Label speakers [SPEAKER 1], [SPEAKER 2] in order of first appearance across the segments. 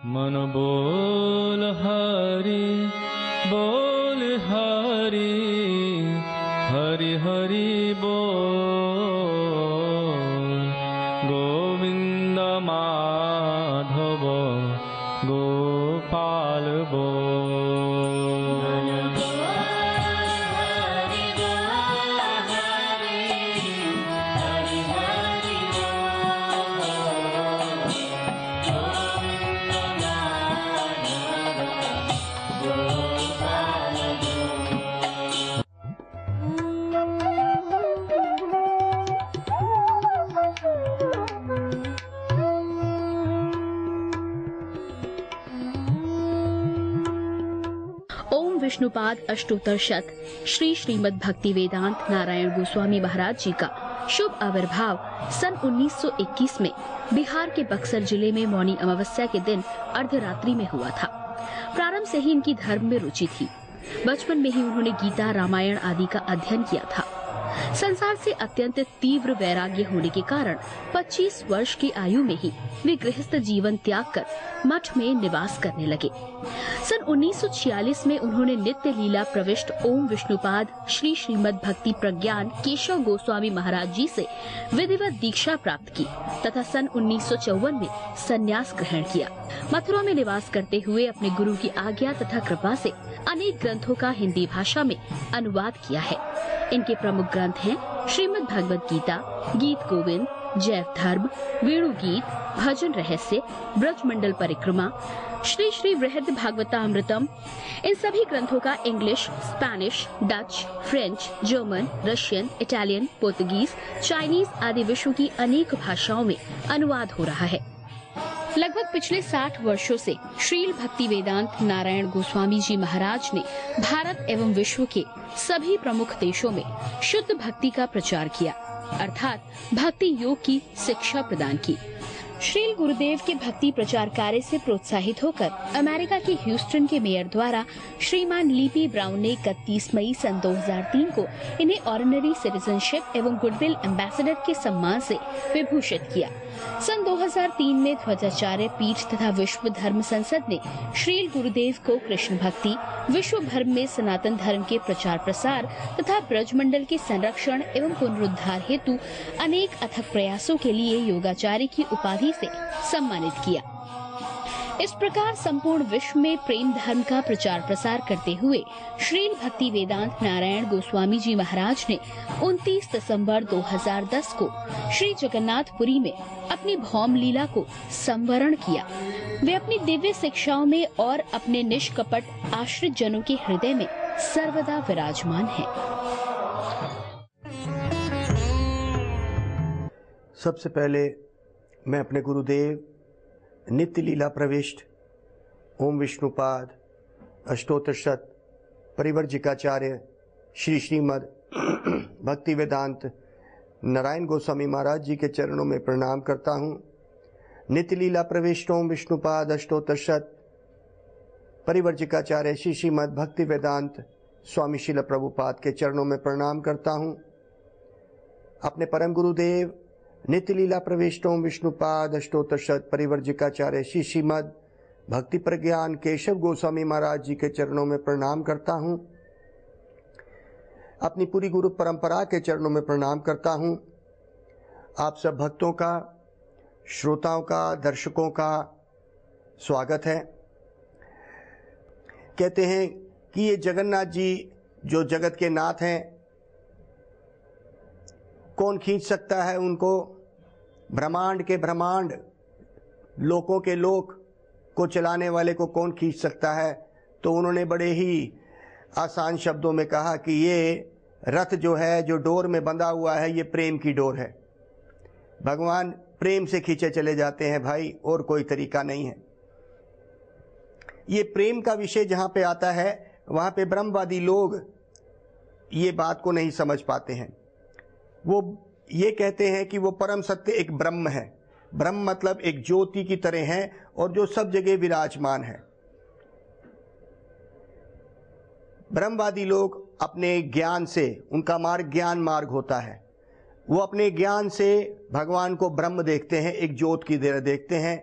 [SPEAKER 1] मन बोल हरि हरि हरि बोल। गोविंद माधव गोपाल बोल।
[SPEAKER 2] विष्णुपाद अष्टोत्तर शत श्री श्रीमद् भक्ति वेदांत नारायण गोस्वामी महाराज जी का शुभ आविर्भाव सन 1921 में बिहार के बक्सर जिले में मौनी अमावस्या के दिन अर्धरात्रि में हुआ था। प्रारंभ से ही इनकी धर्म में रुचि थी। बचपन में ही उन्होंने गीता रामायण आदि का अध्ययन किया था। संसार से अत्यंत तीव्र वैराग्य होने के कारण 25 वर्ष की आयु में ही वे गृहस्थ जीवन त्याग कर मठ में निवास करने लगे। सन 1946 में उन्होंने नित्य लीला प्रविष्ट ओम विष्णुपाद श्री श्रीमद् भक्ति प्रज्ञान केशव गोस्वामी महाराज जी से विधिवत दीक्षा प्राप्त की तथा सन 1954 में संन्यास ग्रहण किया। मथुरा में निवास करते हुए अपने गुरु की आज्ञा तथा कृपा से अनेक ग्रंथों का हिंदी भाषा में अनुवाद किया है। इनके प्रमुख ग्रंथ हैं श्रीमद् भगवद गीता, गीत गोविंद, जैव धर्म, वेणु गीत, भजन रहस्य, ब्रजमंडल परिक्रमा, श्री श्री वृहद भागवतामृतम। इन सभी ग्रंथों का English, Spanish, Dutch, French, German, Russian, Italian, Portuguese, Chinese आदि विश्व की अनेक भाषाओं में अनुवाद हो रहा है। लगभग पिछले 60 वर्षों से श्रील भक्ति वेदांत नारायण गोस्वामी जी महाराज ने भारत एवं विश्व के सभी प्रमुख देशों में शुद्ध भक्ति का प्रचार किया, अर्थात भक्ति योग की शिक्षा प्रदान की। श्रील गुरुदेव के भक्ति प्रचार कार्य से प्रोत्साहित होकर अमेरिका के ह्यूस्टन के मेयर द्वारा श्रीमान लीपी ब्राउन ने 31 मई सन 2003 को इन्हें ऑर्डिनरी सिटीजनशिप एवं गुडविल एम्बेसडर के सम्मान से विभूषित किया। सन 2003 में ध्वजाचार्य पीठ तथा विश्व धर्म संसद ने श्रील गुरुदेव को कृष्ण भक्ति, विश्व भर में सनातन धर्म के प्रचार प्रसार तथा ब्रजमंडल के संरक्षण एवं पुनरुद्धार हेतु अनेक अथक प्रयासों के लिए योगाचार्य की उपाधि से सम्मानित किया। इस प्रकार संपूर्ण विश्व में प्रेम धर्म का प्रचार प्रसार करते हुए श्रील भक्ति वेदांत नारायण गोस्वामी जी महाराज ने 29 दिसंबर 2010 को श्री जगन्नाथपुरी में अपनी भौम लीला को संवरण किया। वे अपनी दिव्य शिक्षाओं में और अपने निष्कपट आश्रित जनों के हृदय में सर्वदा विराजमान हैं।
[SPEAKER 3] सबसे पहले मैं अपने गुरुदेव नित्य लीला प्रविष्ट ओम विष्णुपाद अष्टोत्तर शत परिवर्जिकाचार्य श्री श्रीमद् भक्ति वेदांत नारायण गोस्वामी महाराज जी के चरणों में प्रणाम करता हूँ। नित्य लीला प्रविष्ट ओम विष्णुपाद अष्टोत्तर शत परिवर्जिकाचार्य श्री श्रीमद् भक्ति वेदांत स्वामी श्रील प्रभुपाद के चरणों में प्रणाम करता हूँ। अपने परम गुरुदेव नित्य लीला प्रविष्ट ओम विष्णुपाद अष्टोत्तर शत परिवर्जिकाचार्य श्री श्रीमद् भक्ति प्रज्ञान केशव गोस्वामी महाराज जी के चरणों में प्रणाम करता हूँ। अपनी पूरी गुरु परंपरा के चरणों में प्रणाम करता हूँ। आप सब भक्तों का, श्रोताओं का, दर्शकों का स्वागत है। कहते हैं कि ये जगन्नाथ जी जो जगत के नाथ हैं, कौन खींच सकता है उनको? ब्रह्मांड के ब्रह्मांड, लोकों के लोक को चलाने वाले को कौन खींच सकता है? तो उन्होंने बड़े ही आसान शब्दों में कहा कि ये रथ जो है, जो डोर में बंधा हुआ है, ये प्रेम की डोर है। भगवान प्रेम से खींचे चले जाते हैं भाई, और कोई तरीका नहीं है। ये प्रेम का विषय जहाँ पे आता है, वहाँ पे ब्रह्मवादी लोग ये बात को नहीं समझ पाते हैं। वो ये कहते हैं कि वो परम सत्य एक ब्रह्म है। ब्रह्म मतलब एक ज्योति की तरह है और जो सब जगह विराजमान है। ब्रह्मवादी लोग अपने ज्ञान से, उनका मार्ग ज्ञान मार्ग होता है, वो अपने ज्ञान से भगवान को ब्रह्म देखते हैं, एक ज्योत की तरह देखते हैं।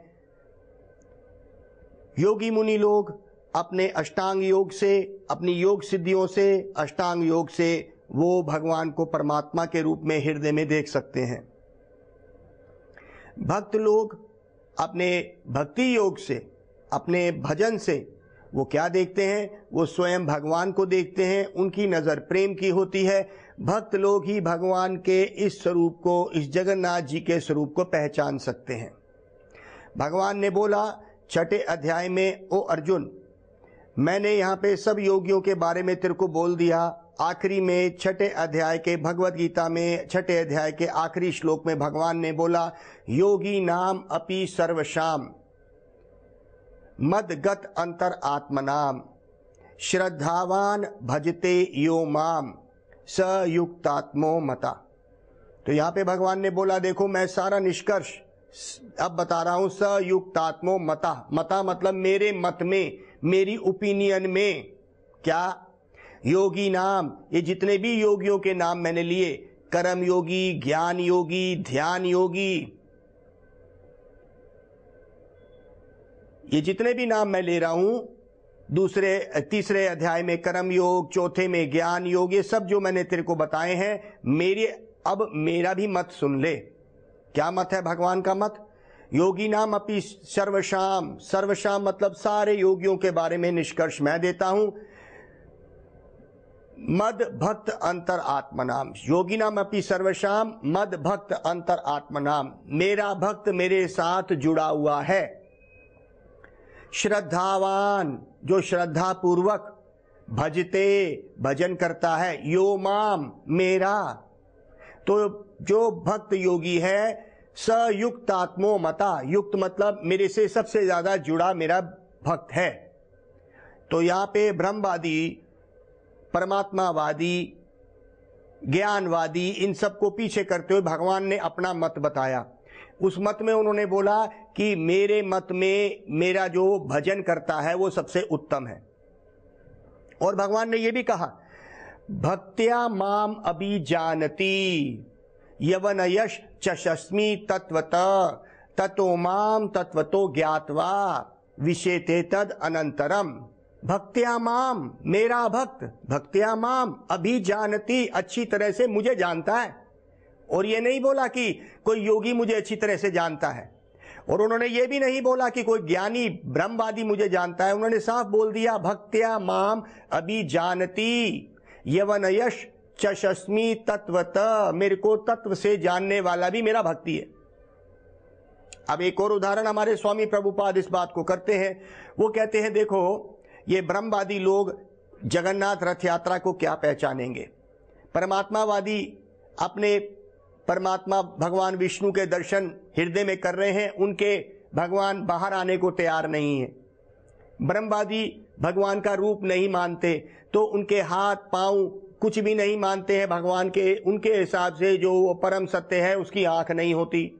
[SPEAKER 3] योगी मुनि लोग अपने अष्टांग योग से, अपनी योग सिद्धियों से, अष्टांग योग से वो भगवान को परमात्मा के रूप में हृदय में देख सकते हैं। भक्त लोग अपने भक्ति योग से, अपने भजन से वो क्या देखते हैं? वो स्वयं भगवान को देखते हैं। उनकी नजर प्रेम की होती है। भक्त लोग ही भगवान के इस स्वरूप को, इस जगन्नाथ जी के स्वरूप को पहचान सकते हैं। भगवान ने बोला छठे अध्याय में, ओ अर्जुन, मैंने यहाँ पे सब योगियों के बारे में तेरे को बोल दिया। आखिरी में छठे अध्याय के भगवत गीता में छठे अध्याय के आखिरी श्लोक में भगवान ने बोला, योगी नाम अपि सर्वशाम मदगत अंतर आत्मनाम श्रद्धावान भजते यो माम स युक्तात्मो मता। तो यहाँ पे भगवान ने बोला, देखो मैं सारा निष्कर्ष अब बता रहा हूं। स युक्तात्मो मता, मता मतलब मेरे मत में, मेरी ओपिनियन में। क्या? योगी नाम, ये जितने भी योगियों के नाम मैंने लिए, कर्म योगी, ज्ञान योगी, ध्यान योगी, ये जितने भी नाम मैं ले रहा हूं, तीसरे अध्याय में कर्म योग, चौथे में ज्ञान योग, ये सब जो मैंने तेरे को बताए हैं, अब मेरा भी मत सुन ले। क्या मत है भगवान का मत? योगी नाम अपि सर्वशाम, सर्वशाम मतलब सारे योगियों के बारे में निष्कर्ष मैं देता हूं। मद भक्त अंतर आत्मनाम, योगी नाम अपि सर्वशाम मद भक्त अंतर आत्मनाम, मेरा भक्त मेरे साथ जुड़ा हुआ है। श्रद्धावान, जो श्रद्धा पूर्वक भजते, भजन करता है, यो माम, मेरा। तो जो भक्त योगी है, स युक्त आत्मो मता, युक्त मतलब मेरे से सबसे ज्यादा जुड़ा मेरा भक्त है। तो यहाँ पे ब्रह्मवादी, परमात्मावादी, ज्ञानवादी, इन सबको पीछे करते हुए भगवान ने अपना मत बताया। उस मत में उन्होंने बोला कि मेरे मत में मेरा जो भजन करता है वो सबसे उत्तम है। और भगवान ने ये भी कहा, भक्त्या माम अभिजानती यवन यश चशस्मि तत्वत ततो माम तत्वतो ज्ञात्वा विशेते तद अनंतरम। भक्त्या माम, मेरा भक्त, भक्त्या माम अभिजानती, अच्छी तरह से मुझे जानता है। और ये नहीं बोला कि कोई योगी मुझे अच्छी तरह से जानता है, और उन्होंने ये भी नहीं बोला कि कोई ज्ञानी ब्रह्मवादी मुझे जानता है। उन्होंने साफ बोल दिया, भक्त्या माम अभिजानती यवन यश चशस्मि तत्वत, मेरे को तत्व से जानने वाला भी मेरा भक्ति है। अब एक और उदाहरण हमारे स्वामी प्रभुपाद इस बात को करते हैं। वो कहते हैं, देखो ये ब्रह्मवादी लोग जगन्नाथ रथ यात्रा को क्या पहचानेंगे? परमात्मावादी अपने परमात्मा भगवान विष्णु के दर्शन हृदय में कर रहे हैं, उनके भगवान बाहर आने को तैयार नहीं है। ब्रह्मवादी भगवान का रूप नहीं मानते, तो उनके हाथ पांव कुछ भी नहीं मानते हैं भगवान के। उनके हिसाब से जो वो परम सत्य है उसकी आंख नहीं होती,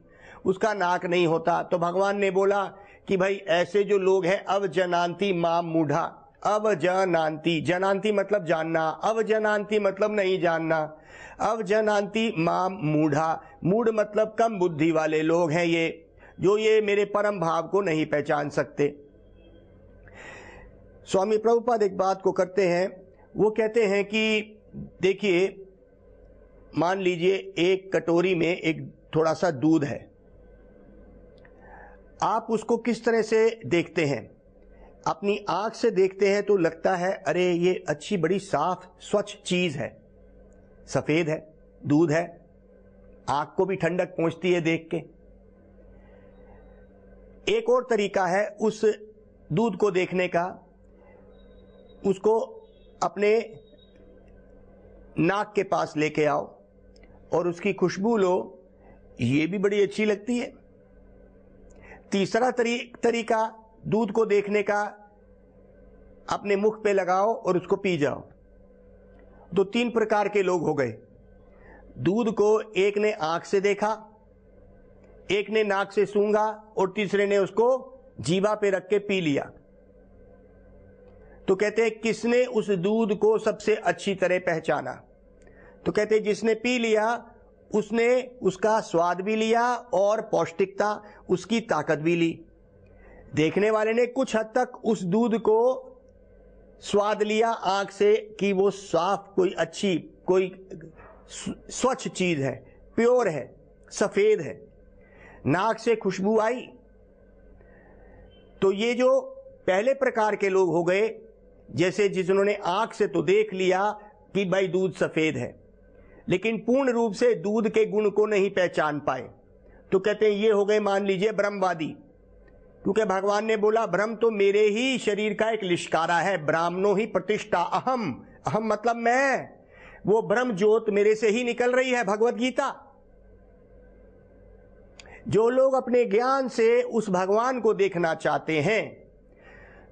[SPEAKER 3] उसका नाक नहीं होता। तो भगवान ने बोला कि भाई ऐसे जो लोग हैं, अवजनांति माम मूढ़ा, अवजनांति, जनांति मतलब जानना, अवजनांति मतलब नहीं जानना, अवजनांति माम मूढ़ा, मूढ़ मतलब कम बुद्धि वाले लोग हैं ये, जो ये मेरे परम भाव को नहीं पहचान सकते। स्वामी प्रभुपाद एक बात को करते हैं, वो कहते हैं कि देखिए, मान लीजिए एक कटोरी में एक थोड़ा सा दूध है, आप उसको किस तरह से देखते हैं? अपनी आंख से देखते हैं तो लगता है अरे ये अच्छी बड़ी साफ स्वच्छ चीज है, सफेद है, दूध है, आंख को भी ठंडक पहुंचती है देख के। एक और तरीका है उस दूध को देखने का, उसको अपने नाक के पास लेके आओ और उसकी खुशबू लो, ये भी बड़ी अच्छी लगती है। तीसरा तरीका दूध को देखने का, अपने मुख पे लगाओ और उसको पी जाओ। तो 3 प्रकार के लोग हो गए। दूध को एक ने आंख से देखा, एक ने नाक से सूंघा और तीसरे ने उसको जीवा पे रख के पी लिया। तो कहते हैं किसने उस दूध को सबसे अच्छी तरह पहचाना? तो कहते हैं जिसने पी लिया उसने उसका स्वाद भी लिया और पौष्टिकता, उसकी ताकत भी ली। देखने वाले ने कुछ हद तक उस दूध को स्वाद लिया आंख से कि वो साफ, कोई अच्छी, कोई स्वच्छ चीज है, प्योर है, सफेद है। नाक से खुशबू आई। तो ये जो पहले प्रकार के लोग हो गए, जैसे जिन्होंने आंख से तो देख लिया कि भाई दूध सफेद है, लेकिन पूर्ण रूप से दूध के गुण को नहीं पहचान पाए, तो कहते हैं ये हो गए, मान लीजिए, ब्रह्मवादी। क्योंकि भगवान ने बोला ब्रह्म तो मेरे ही शरीर का एक लिश्कारा है, ब्राह्मणो ही प्रतिष्ठा अहम। अहम मतलब मैं, वो ब्रह्म ज्योत मेरे से ही निकल रही है, भगवत गीता। जो लोग अपने ज्ञान से उस भगवान को देखना चाहते हैं,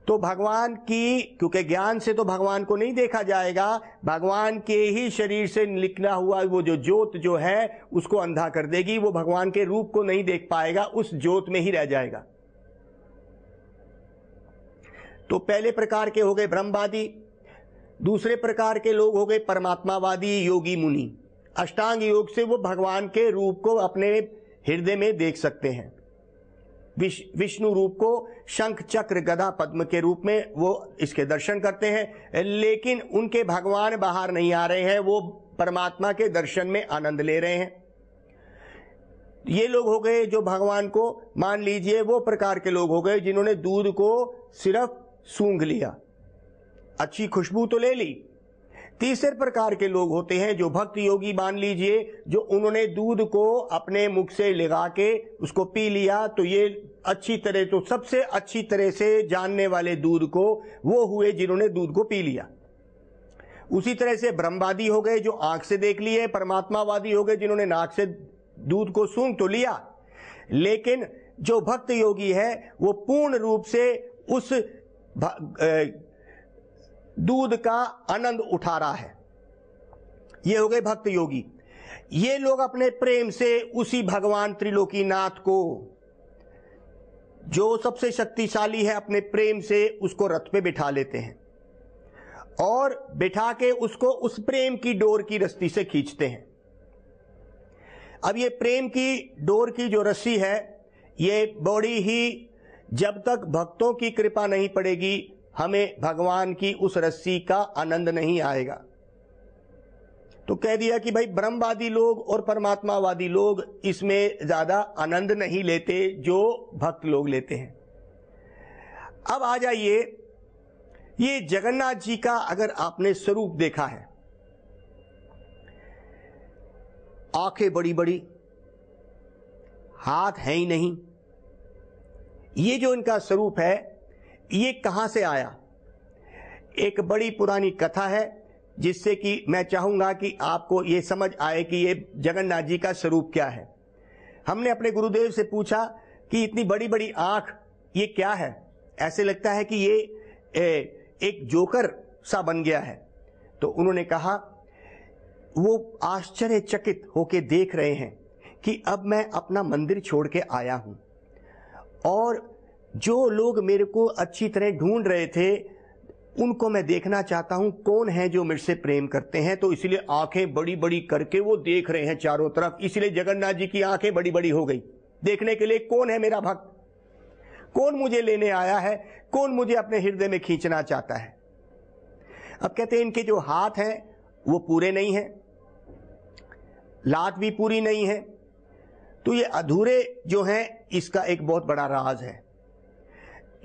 [SPEAKER 3] तो भगवान की, क्योंकि ज्ञान से तो भगवान को नहीं देखा जाएगा, भगवान के ही शरीर से निकला हुआ वो जो ज्योत जो है उसको अंधा कर देगी। वो भगवान के रूप को नहीं देख पाएगा, उस ज्योत में ही रह जाएगा। तो पहले प्रकार के हो गए ब्रह्मवादी। दूसरे प्रकार के लोग हो गए परमात्मावादी, योगी मुनि। अष्टांग योग से वो भगवान के रूप को अपने हृदय में देख सकते हैं। विष्णु रूप को शंख चक्र गदा पद्म के रूप में वो इसके दर्शन करते हैं, लेकिन उनके भगवान बाहर नहीं आ रहे हैं, वो परमात्मा के दर्शन में आनंद ले रहे हैं। ये लोग हो गए जो भगवान को, मान लीजिए, वो प्रकार के लोग हो गए जिन्होंने दूध को सिर्फ सूंघ लिया, अच्छी खुशबू तो ले ली। तीसरे प्रकार के लोग होते हैं जो भक्त योगी, मान लीजिए, जो उन्होंने दूध को अपने मुख से लगा के उसको पी लिया, तो ये अच्छी तरह, तो सबसे अच्छी तरह से जानने वाले दूध को वो हुए जिन्होंने दूध को पी लिया। उसी तरह से ब्रह्मवादी हो गए जो आंख से देख लिए, परमात्मावादी हो गए जिन्होंने नाक से दूध को सूंघ तो लिया, लेकिन जो भक्त योगी है वो पूर्ण रूप से उस दूध का आनंद उठा रहा है। ये हो गए भक्त योगी। ये लोग अपने प्रेम से उसी भगवान त्रिलोकीनाथ को, जो सबसे शक्तिशाली है, अपने प्रेम से उसको रथ पे बिठा लेते हैं और बिठा के उसको उस प्रेम की डोर की रस्सी से खींचते हैं। अब ये प्रेम की डोर की जो रस्सी है, ये बड़ी ही, जब तक भक्तों की कृपा नहीं पड़ेगी, हमें भगवान की उस रस्सी का आनंद नहीं आएगा। तो कह दिया कि भाई ब्रह्मवादी लोग और परमात्मावादी लोग इसमें ज्यादा आनंद नहीं लेते जो भक्त लोग लेते हैं। अब आ जाइए, ये जगन्नाथ जी का अगर आपने स्वरूप देखा है, आंखें बड़ी बड़ी, हाथ है ही नहीं, ये जो इनका स्वरूप है, ये कहां से आया? एक बड़ी पुरानी कथा है जिससे कि मैं चाहूंगा कि आपको ये समझ आए कि ये जगन्नाथ जी का स्वरूप क्या है। हमने अपने गुरुदेव से पूछा कि इतनी बड़ी बड़ी आंख ये क्या है? ऐसे लगता है कि ये एक जोकर सा बन गया है। तो उन्होंने कहा, वो आश्चर्यचकित होके देख रहे हैं कि अब मैं अपना मंदिर छोड़ के आया हूं और जो लोग मेरे को अच्छी तरह ढूंढ रहे थे उनको मैं देखना चाहता हूं, कौन है जो मेरे से प्रेम करते हैं। तो इसलिए आंखें बड़ी बड़ी करके वो देख रहे हैं चारों तरफ। इसलिए जगन्नाथ जी की आंखें बड़ी बड़ी हो गई, देखने के लिए कौन है मेरा भक्त, कौन मुझे लेने आया है, कौन मुझे अपने हृदय में खींचना चाहता है। अब कहते हैं इनके जो हाथ हैं वो पूरे नहीं हैं, लात भी पूरी नहीं है, तो ये अधूरे जो हैं, इसका एक बहुत बड़ा राज है।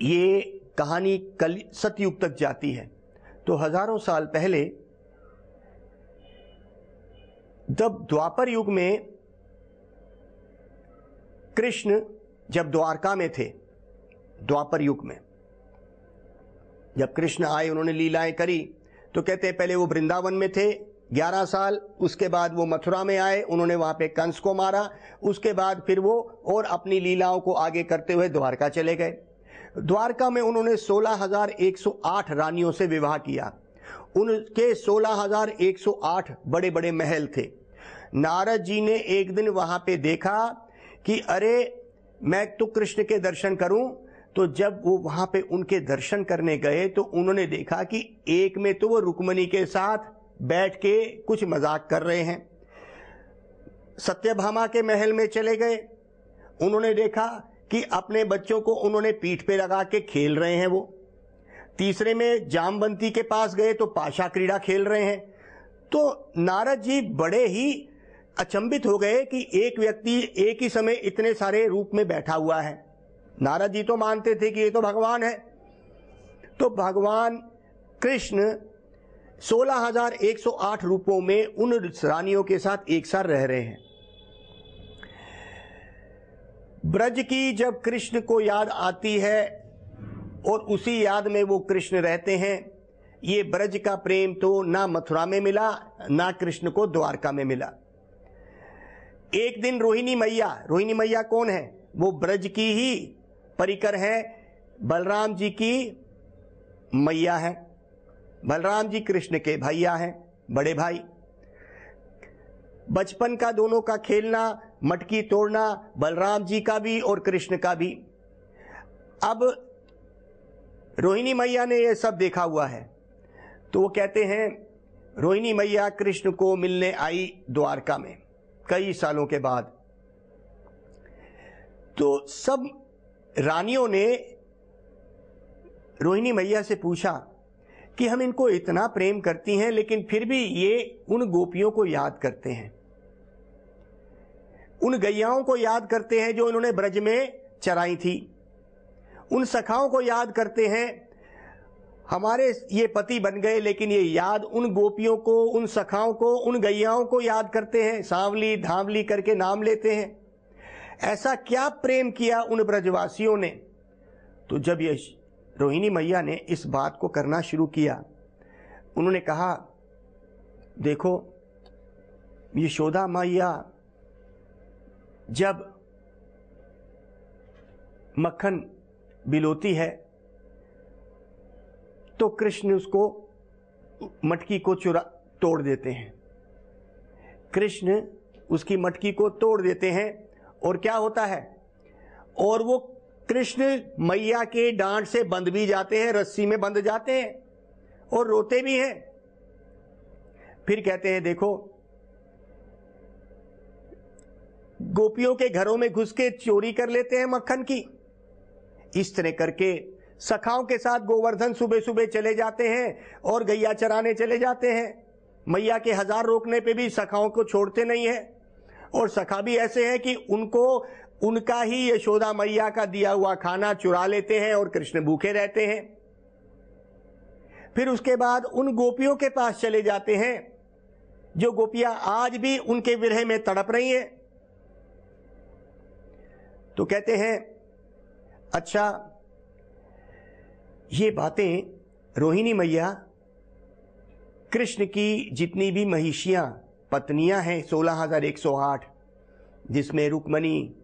[SPEAKER 3] ये कहानी कल सतयुग तक जाती है। तो हजारों साल पहले, जब द्वापर युग में कृष्ण जब द्वारका में थे, द्वापर युग में जब कृष्ण आए, उन्होंने लीलाएं करी, तो कहते हैं पहले वो वृंदावन में थे 11 साल, उसके बाद वो मथुरा में आए, उन्होंने वहां पे कंस को मारा, उसके बाद फिर वो और अपनी लीलाओं को आगे करते हुए द्वारका चले गए। द्वारका में उन्होंने 16,108 रानियों से विवाह किया। उनके 16,108 बड़े बड़े महल थे। नारद जी ने एक दिन वहां पे देखा कि अरे मैं तो कृष्ण के दर्शन करूं, तो जब वो वहां पे उनके दर्शन करने गए तो उन्होंने देखा कि एक में तो वो रुक्मणी के साथ बैठ के कुछ मजाक कर रहे हैं। सत्यभामा के महल में चले गए, उन्होंने देखा कि अपने बच्चों को उन्होंने पीठ पे लगा के खेल रहे हैं वो। तीसरे में जामवंती के पास गए तो पाशा क्रीड़ा खेल रहे हैं। तो नारद जी बड़े ही अचंभित हो गए कि एक व्यक्ति एक ही समय इतने सारे रूप में बैठा हुआ है। नारद जी तो मानते थे कि ये तो भगवान है। तो भगवान कृष्ण 16,108 रूपों में उन रानियों के साथ एक साथ रह रहे हैं। ब्रज की जब कृष्ण को याद आती है और उसी याद में वो कृष्ण रहते हैं। ये ब्रज का प्रेम तो ना मथुरा में मिला, ना कृष्ण को द्वारका में मिला। एक दिन रोहिणी मैया कौन है? वो ब्रज की ही परिकर है, बलराम जी की मैया है। बलराम जी कृष्ण के भैया हैं, बड़े भाई। बचपन का दोनों का खेलना, मटकी तोड़ना, बलराम जी का भी और कृष्ण का भी। अब रोहिणी मैया ने यह सब देखा हुआ है, तो वो कहते हैं रोहिणी मैया कृष्ण को मिलने आई द्वारका में कई सालों के बाद। तो सब रानियों ने रोहिणी मैया से पूछा कि हम इनको इतना प्रेम करती हैं, लेकिन फिर भी ये उन गोपियों को याद करते हैं, उन गैयाओं को याद करते हैं जो इन्होंने ब्रज में चराई थी, उन सखाओं को याद करते हैं। हमारे ये पति बन गए, लेकिन ये याद उन गोपियों को, उन सखाओं को, उन गैयाओं को याद करते हैं, सांवली धावली करके नाम लेते हैं। ऐसा क्या प्रेम किया उन ब्रजवासियों ने? तो जब ये रोहिणी मैया ने इस बात को करना शुरू किया, उन्होंने कहा, देखो यशोदा मैया जब मक्खन बिलोती है तो कृष्ण उसको मटकी को तोड़ देते हैं। कृष्ण उसकी मटकी को तोड़ देते हैं और क्या होता है? और वो कृष्ण मैया के डांट से बंध भी जाते हैं, रस्सी में बंध जाते हैं और रोते भी हैं। फिर कहते हैं, देखो गोपियों के घरों में घुस के चोरी कर लेते हैं मक्खन की। इस तरह करके सखाओं के साथ गोवर्धन सुबह सुबह चले जाते हैं और गैया चराने चले जाते हैं। मैया के 1000 रोकने पे भी सखाओं को छोड़ते नहीं है। और सखा भी ऐसे हैं कि उनको उनका ही यशोदा मैया का दिया हुआ खाना चुरा लेते हैं और कृष्ण भूखे रहते हैं। फिर उसके बाद उन गोपियों के पास चले जाते हैं जो गोपियां आज भी उनके विरह में तड़प रही हैं। तो कहते हैं, अच्छा ये बातें रोहिणी मैया कृष्ण की जितनी भी महिषियां पत्नियां हैं 16,108, जिसमें रुक्मणी,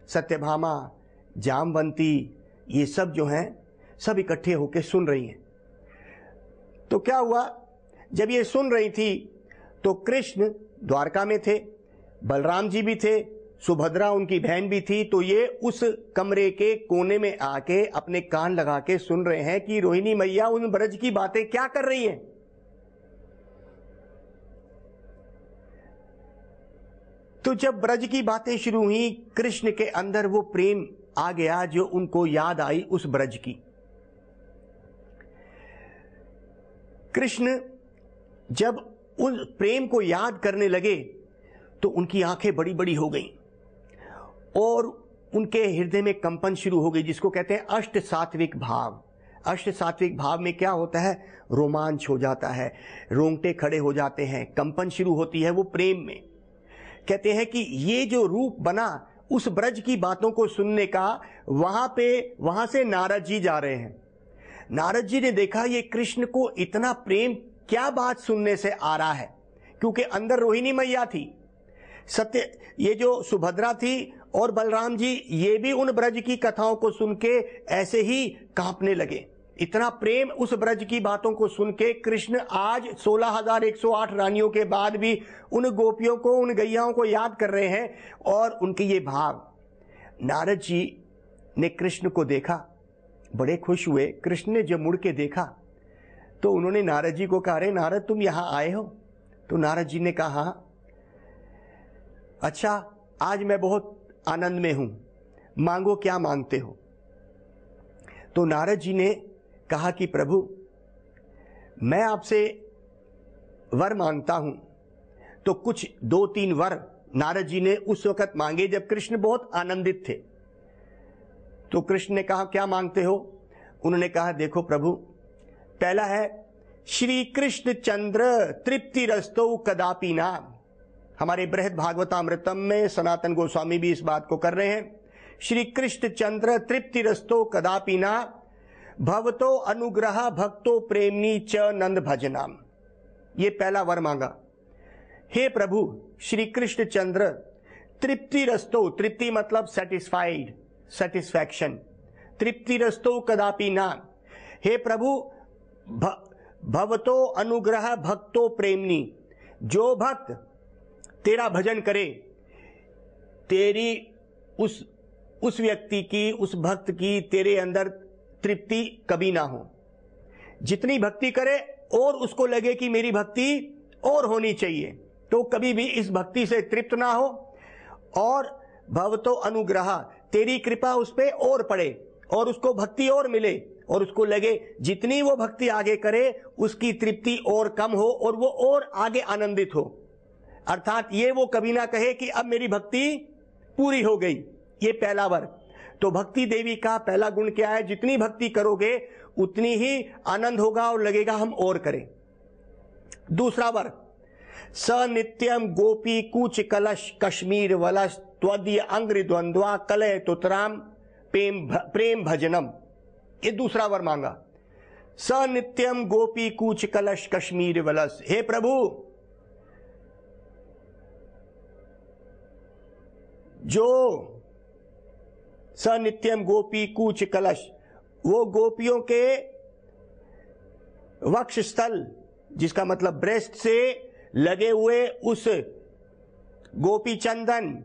[SPEAKER 3] सत्यभामा, जामवंती, ये सब जो हैं सब इकट्ठे होकर सुन रही हैं। तो क्या हुआ, जब ये सुन रही थी तो कृष्ण द्वारका में थे, बलराम जी भी थे, सुभद्रा उनकी बहन भी थी। तो ये उस कमरे के कोने में आके अपने कान लगा के सुन रहे हैं कि रोहिणी मैया उन ब्रज की बातें क्या कर रही हैं। तो जब ब्रज की बातें शुरू हुई, कृष्ण के अंदर वो प्रेम आ गया जो उनको याद आई उस ब्रज की। कृष्ण जब उस प्रेम को याद करने लगे तो उनकी आंखें बड़ी बड़ी हो गईं और उनके हृदय में कंपन शुरू हो गई, जिसको कहते हैं अष्ट सात्विक भाव। अष्ट सात्विक भाव में क्या होता है? रोमांच हो जाता है, रोंगटे खड़े हो जाते हैं, कंपन शुरू होती है वो प्रेम में। कहते हैं कि ये जो रूप बना उस ब्रज की बातों को सुनने का, वहां से नारद जी जा रहे हैं। नारद जी ने देखा ये कृष्ण को इतना प्रेम क्या बात सुनने से आ रहा है, क्योंकि अंदर रोहिणी मैया थी, ये जो सुभद्रा थी और बलराम जी, ये भी उन ब्रज की कथाओं को सुन के ऐसे ही कांपने लगे। इतना प्रेम उस ब्रज की बातों को सुन के कृष्ण आज 16,108 रानियों के बाद भी उन गोपियों को, उन गैयाओं को याद कर रहे हैं और उनके ये भाव। नारद जी ने कृष्ण को देखा, बड़े खुश हुए। कृष्ण ने जब मुड़ के देखा तो उन्होंने नारद जी को कहा, अरे नारद तुम यहां आए हो? तो नारद जी ने कहा, अच्छा आज मैं बहुत आनंद में हूं, मांगो क्या मांगते हो। तो नारद जी ने कहा कि प्रभु मैं आपसे वर मांगता हूं। तो कुछ 2-3 वर नारद जी ने उस वक्त मांगे जब कृष्ण बहुत आनंदित थे। तो कृष्ण ने कहा क्या मांगते हो। उन्होंने कहा देखो प्रभु, पहला है श्री कृष्ण चंद्र तृप्ति रस्तो कदापि ना। हमारे बृहद भागवतामृतम में सनातन गोस्वामी भी इस बात को कर रहे हैं। श्री कृष्ण चंद्र तृप्ति रस्तो कदापि ना, भवतो अनुग्रह भक्तो प्रेमनी च नंद भजनाम। ये पहला वर मांगा। हे प्रभु श्री कृष्ण चंद्र तृप्ति रस्तो, तृप्ति मतलब सेटिस्फाइड, सेटिस्फैक्शन, तृप्ति रस्तो कदापि ना। हे प्रभु भवतो अनुग्रह भक्तो प्रेमनी, जो भक्त तेरा भजन करे तेरी उस व्यक्ति की, उस भक्त की तेरे अंदर तृप्ति कभी ना हो। जितनी भक्ति करे और उसको लगे कि मेरी भक्ति और होनी चाहिए, तो कभी भी इस भक्ति से तृप्त ना हो। और भवतो अनुग्रह, तेरी कृपा उस पे और पड़े और उसको भक्ति और मिले और उसको लगे जितनी वो भक्ति आगे करे उसकी तृप्ति और कम हो और वो और आगे आनंदित हो। अर्थात ये वो कभी ना कहे कि अब मेरी भक्ति पूरी हो गई। ये पहला वर। तो भक्ति देवी का पहला गुण क्या है, जितनी भक्ति करोगे उतनी ही आनंद होगा और लगेगा हम और करें। दूसरा वर स नित्यम गोपी कूच कलश कश्मीर वलश त्वदीय अंग्रि द्वंद्वा कलय तुतराम प्रेम भजनम। ये दूसरा वर मांगा। स नित्यम गोपी कूच कलश कश्मीर वलश। हे प्रभु जो स नित्यम गोपी कूच कलश, वो गोपियों के वक्ष स्थल, जिसका मतलब ब्रेस्ट से लगे हुए उस गोपी चंदन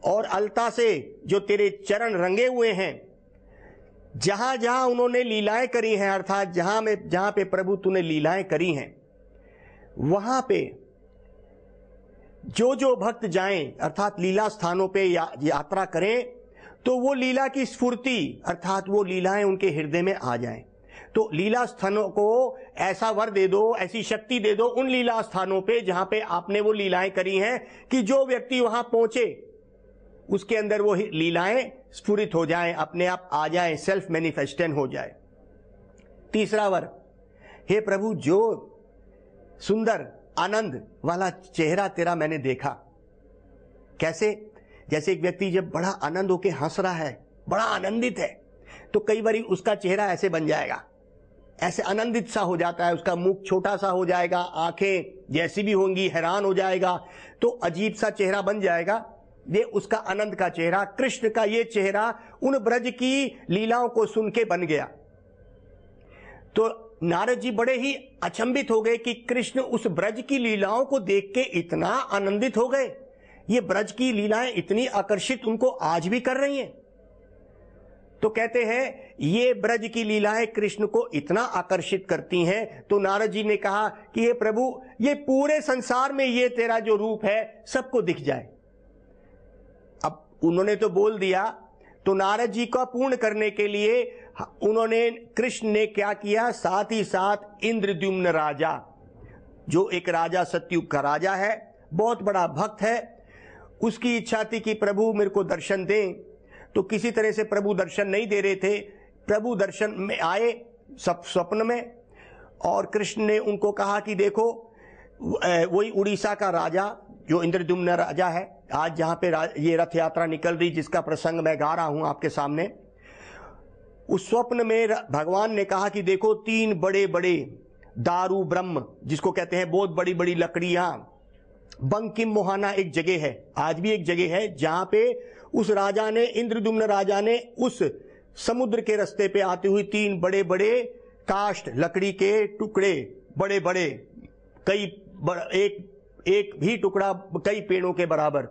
[SPEAKER 3] और अलता से जो तेरे चरण रंगे हुए हैं, जहां जहां उन्होंने लीलाएं करी हैं, अर्थात जहां पे प्रभु तूने लीलाएं करी हैं, वहां पे जो जो भक्त जाएं, अर्थात लीला स्थानों पे यात्रा करें, तो वो लीला की स्फूर्ति अर्थात वो लीलाएं उनके हृदय में आ जाएं। तो लीला स्थानों को ऐसा वर दे दो, ऐसी शक्ति दे दो उन लीला स्थानों पे जहां पे आपने वो लीलाएं करी हैं, कि जो व्यक्ति वहां पहुंचे उसके अंदर वो लीलाएं स्फुरित हो जाएं, अपने आप आ जाएं, सेल्फ मैनिफेस्टेन हो जाए। तीसरा वर, हे प्रभु जो सुंदर आनंद वाला चेहरा तेरा मैंने देखा। कैसे? जैसे एक व्यक्ति जब बड़ा आनंद होके हंस रहा है, बड़ा आनंदित है, तो कई बार उसका चेहरा ऐसे बन जाएगा, ऐसे आनंदित सा हो जाता है, उसका मुख छोटा सा हो जाएगा, आंखें जैसी भी होंगी हैरान हो जाएगा, तो अजीब सा चेहरा बन जाएगा। ये उसका आनंद का चेहरा। कृष्ण का ये चेहरा उन ब्रज की लीलाओं को सुन के बन गया। तो नारद जी बड़े ही अचंभित हो गए कि कृष्ण उस ब्रज की लीलाओं को देख के इतना आनंदित हो गए। ये ब्रज की लीलाएं इतनी आकर्षित उनको आज भी कर रही हैं। तो कहते हैं ये ब्रज की लीलाएं कृष्ण को इतना आकर्षित करती हैं। तो नारद जी ने कहा कि हे प्रभु, ये पूरे संसार में ये तेरा जो रूप है सबको दिख जाए। अब उन्होंने तो बोल दिया, तो नारद जी को पूर्ण करने के लिए उन्होंने, कृष्ण ने क्या किया, साथ ही साथ इंद्रद्युम्न राजा, जो एक राजा सतयुग का राजा है, बहुत बड़ा भक्त है, उसकी इच्छा थी कि प्रभु मेरे को दर्शन दें। तो किसी तरह से प्रभु दर्शन नहीं दे रहे थे। प्रभु दर्शन में आए स्वप्न में, और कृष्ण ने उनको कहा कि देखो वही उड़ीसा का राजा जो इंद्रद्युम्न राजा है, आज जहां पे ये रथ यात्रा निकल रही, जिसका प्रसंग मैं गा रहा हूं आपके सामने, उस स्वप्न में भगवान ने कहा कि देखो 3 बड़े बड़े दारू ब्रह्म, जिसको कहते हैं बहुत बड़ी बड़ी लकड़ियां, बंकिम मोहाना एक जगह है, आज भी एक जगह है, जहां पे उस राजा ने, इंद्रद्युम्न राजा ने, उस समुद्र के रास्ते पे आती हुई 3 बड़े बड़े काष्ठ लकड़ी के टुकड़े, बड़े बड़े, एक भी टुकड़ा कई पेड़ों के बराबर।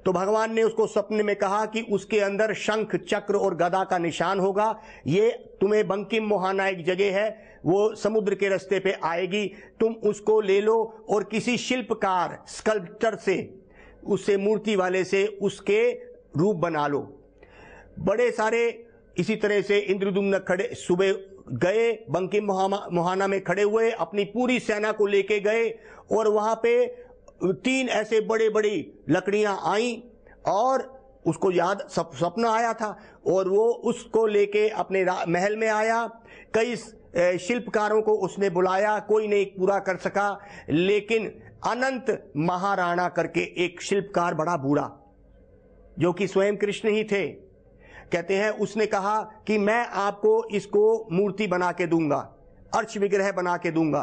[SPEAKER 3] तो भगवान ने उसको सपने में कहा कि उसके अंदर शंख चक्र और गदा का निशान होगा। ये तुम्हें बंकिम मोहाना एक जगह है, वो समुद्र के रास्ते पे आएगी, तुम उसको ले लो और किसी शिल्पकार स्कल्प्टर से, उससे मूर्ति वाले से उसके रूप बना लो। बड़े सारे इसी तरह से इंद्रद्युम्न खड़े सुबह गए, बंकिम मोहाना में खड़े हुए, अपनी पूरी सेना को लेके गए और वहां पे 3 ऐसे बड़े बड़ी लकड़ियां आई और उसको याद सपना आया था और वो उसको लेके अपने महल में आया। कई शिल्पकारों को उसने बुलाया, कोई नहीं पूरा कर सका, लेकिन अनंत महाराणा करके एक शिल्पकार बड़ा बूढ़ा जो कि स्वयं कृष्ण ही थे, कहते हैं उसने कहा कि मैं आपको इसको मूर्ति बना के दूंगा, अर्च विग्रह बना के दूंगा।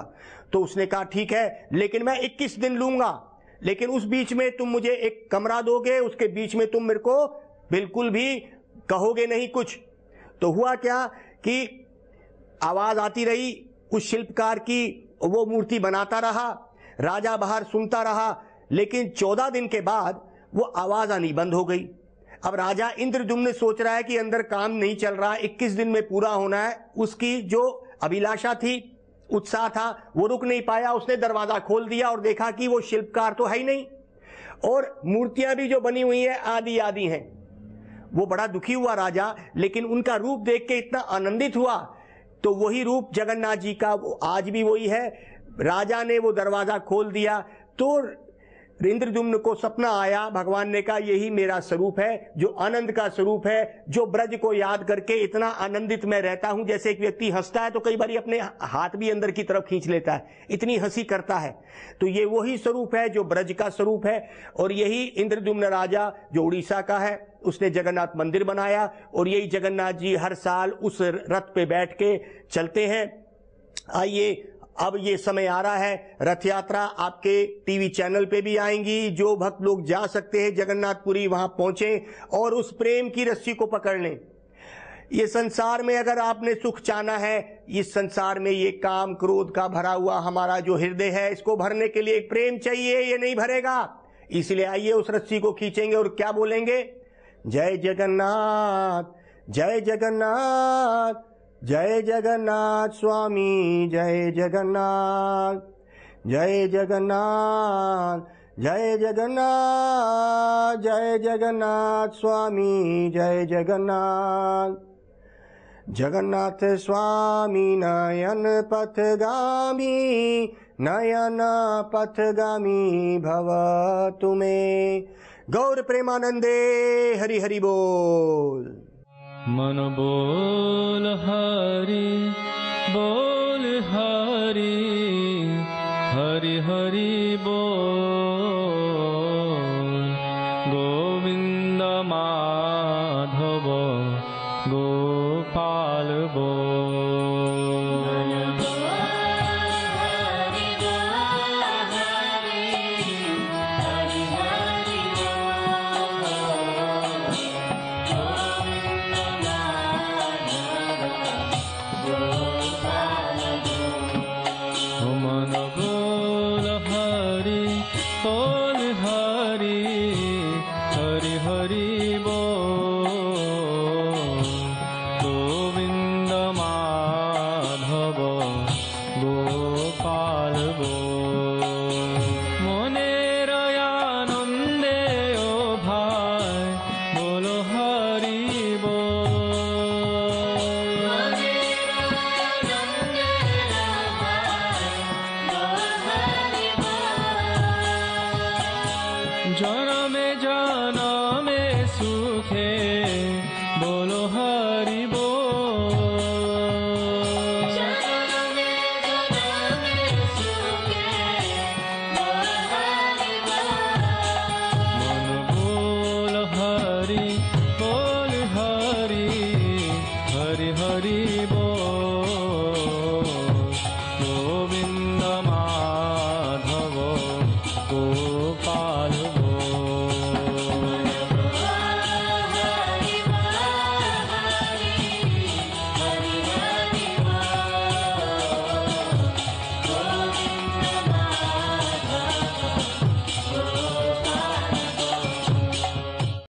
[SPEAKER 3] तो उसने कहा ठीक है, लेकिन मैं 21 दिन लूंगा, लेकिन उस बीच में तुम मुझे एक कमरा दोगे, उसके बीच में तुम मेरे को बिल्कुल भी कहोगे नहीं कुछ। तो हुआ क्या कि आवाज आती रही उस शिल्पकार की, वो मूर्ति बनाता रहा, राजा बाहर सुनता रहा, लेकिन 14 दिन के बाद वो आवाज आनी बंद हो गई। अब राजा इंद्रद्युम्न सोच रहा है कि अंदर काम नहीं चल रहा, 21 दिन में पूरा होना है। उसकी जो अभिलाषा थी, उत्साह था, वो रुक नहीं पाया। उसने दरवाजा खोल दिया और देखा कि वो शिल्पकार तो है ही नहीं और मूर्तियां भी जो बनी हुई है आधी आधी हैं। वो बड़ा दुखी हुआ राजा, लेकिन उनका रूप देख के इतना आनंदित हुआ। तो वही रूप जगन्नाथ जी का आज भी वही है। राजा ने वो दरवाजा खोल दिया तो इंद्रद्युम्न को सपना आया, भगवान ने कहा यही मेरा स्वरूप है, जो आनंद का स्वरूप है, जो ब्रज को याद करके इतना आनंदित मैं रहता हूं। जैसे एक व्यक्ति हंसता है तो कई बार अपने हाथ भी अंदर की तरफ खींच लेता है, इतनी हंसी करता है। तो ये वही स्वरूप है जो ब्रज का स्वरूप है। और यही इंद्रद्युम्न राजा जो उड़ीसा का है, उसने जगन्नाथ मंदिर बनाया और यही जगन्नाथ जी हर साल उस रथ पे बैठ के चलते हैं। आइए, अब ये समय आ रहा है, रथ यात्रा आपके टीवी चैनल पे भी आएंगी। जो भक्त लोग जा सकते हैं जगन्नाथपुरी वहां पहुंचे और उस प्रेम की रस्सी को पकड़ लें। ये संसार में अगर आपने सुख चाहना है, इस संसार में ये काम क्रोध का भरा हुआ हमारा जो हृदय है, इसको भरने के लिए एक प्रेम चाहिए, ये नहीं भरेगा। इसलिए आइए उस रस्सी को खींचेंगे और क्या बोलेंगे, जय जगन्नाथ, जय जगन्नाथ, जय जगन्नाथ स्वामी, जय जगन्नाथ, जय जगन्नाथ, जय जगन्नाथ, जय जगन्नाथ स्वामी, जय जगन्नाथ। जगन्नाथ स्वामी नयन पथगामी, नयन पथगामी भव तुम्हें। गौर प्रेमानंदे, हरि हरि बोल।
[SPEAKER 1] मन बोल हरि